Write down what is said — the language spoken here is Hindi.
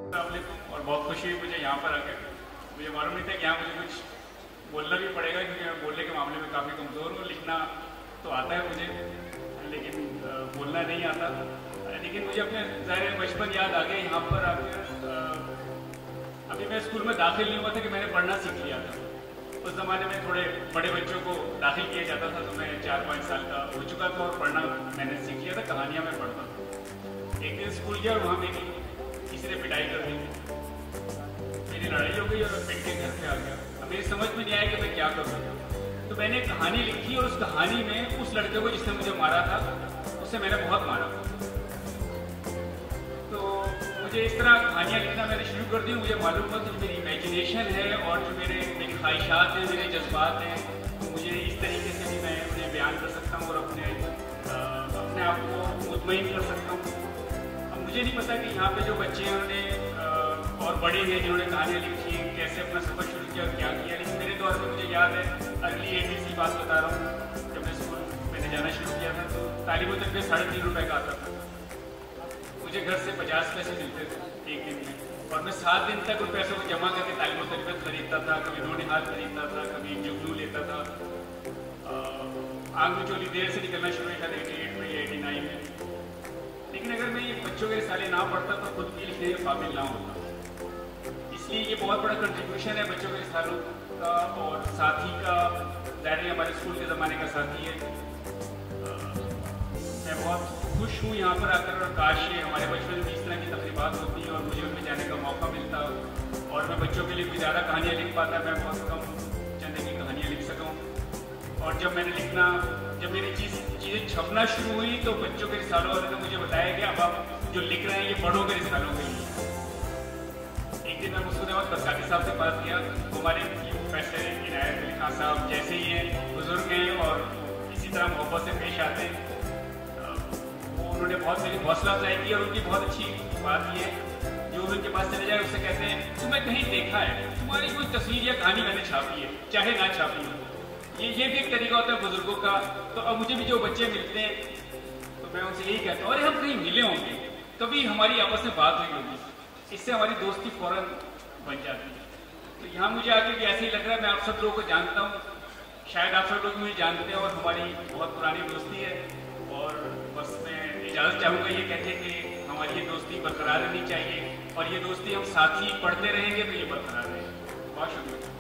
अस्सलामुअलैकुम। और बहुत खुशी हुई मुझे यहाँ पर आकर। मुझे मालूम नहीं था कि यहाँ मुझे कुछ बोलना भी पड़ेगा, क्योंकि मैं बोलने के मामले में काफ़ी कमज़ोर हूँ। लिखना तो आता है मुझे, लेकिन बोलना नहीं आता। लेकिन मुझे अपने ज़ाहिर बचपन याद आ गया यहाँ पर आकर। अभी मैं स्कूल में दाखिल नहीं हुआ था कि मैंने पढ़ना सीख लिया था। उस ज़माने में थोड़े बड़े बच्चों को दाखिल किया जाता था, तो मैं 4-5 साल का हो चुका था और पढ़ना मैंने सीख लिया था। कहानियाँ मैं पढ़ता था। एक दिन स्कूल गया और वहाँ मेरी किसी ने पिटाई कर दी। मेरी लड़ाई हो गई और मैं पिट के घर पे आ गया। अब मेरी समझ में नहीं आया कि मैं क्या करूँ। तो मैंने कहानी लिखी और उस कहानी में उस लड़के को जिसने मुझे मारा था, उससे मैंने बहुत मारा। तो मुझे इस तरह कहानियाँ लिखना मैंने शुरू कर दी। मुझे मालूम हुआ कि जो मेरी इमेजिनेशन है और जो मेरी ख्वाहिशात हैं, मेरे जज्बात हैं, मुझे इस तरीके से भी मैं उन्हें बयान कर सकता हूँ और अपने आप को मुतमईन कर सकता हूँ। अब मुझे नहीं पता कि यहाँ पे जो बच्चे हैं उन्हें और बड़े हैं जिन्होंने कहानियाँ लिखी हैं, कैसे अपना सफ़र शुरू किया और क्या किया। लेकिन मेरे दौर में मुझे याद है, अगली ABC बात बता रहा हूँ, जब मैं स्कूल मैंने जाना शुरू किया था तो तालिबों तक में 3.5 रुपये का आता था। मुझे घर से 50 पैसे मिलते थे एक दिन में, और मैं 7 दिन तक उन पैसों को जमा करके तालिबों तक खरीदता था। कभी रोड हाथ खरीदता था, कभी जुगनू लेता था। आग में चोली देर से निकलना शुरू किया था 88 में या 89 में। लेकिन अगर मैं ये बच्चों के रिसाले ना पढ़ता तो खुद भी लिखने के काबिल ना होता। इसलिए ये बहुत बड़ा कंट्रीब्यूशन है बच्चों के रिसालों का। और साथी का ज़ाहिर हमारे स्कूल के ज़माने का साथी है। मैं बहुत खुश हूँ यहाँ पर आकर, और काश ये हमारे बचपन में इस तरह की तकरीबात होती है और मुझे उनमें जाने का मौका मिलता और मैं बच्चों के लिए कुछ ज़्यादा कहानियाँ लिख पाता। मैं बहुत कम चंदे की कहानियाँ लिख सकूँ। और जब मेरी चीज़ें छपना शुरू हुई तो बच्चों के रिसालों वालों ने मुझे बताया कि अब आप जो लिख रहे हैं ये बड़ों के रिसालों के लिए। एक दिन मैं मुस्कुद अहमद बरसाती साहब से बात किया। हमारे प्रोफेसर इनायत अली खान साहब जैसे ही हैं, बुजुर्ग हैं और इसी तरह मोहब्बत से पेश आते हैं। उन्होंने बहुत मेरी हौसला अफजाई की और उनकी बहुत अच्छी बात ये है, जो उनके पास चले जाए उससे कहते हैं तुम्हें कहीं देखा है, तुम्हारी कोई तस्वीर या कहानी मैंने छापी है, चाहे ना छापी हो। ये भी एक तरीका होता है बुजुर्गों का। तो अब मुझे भी जो बच्चे मिलते हैं तो मैं उनसे यही कहता हूँ, अरे हम कहीं मिले होंगे, कभी हमारी आपस में बात हुई होगी, इससे हमारी दोस्ती फौरन बन जाती है। तो यहाँ मुझे आके भी ऐसे ही लग रहा है। मैं आप सब लोगों को जानता हूँ, शायद आप सब लोग मुझे जानते हैं और हमारी बहुत पुरानी दोस्ती है। और बस मैं इजाज़त चाहूँगा ये कहते कि हमारी ये दोस्ती बरकरार रहनी चाहिए और ये दोस्ती हम साथ ही पढ़ते रहेंगे तो ये बरकरार रहेगी। बहुत शुक्रिया।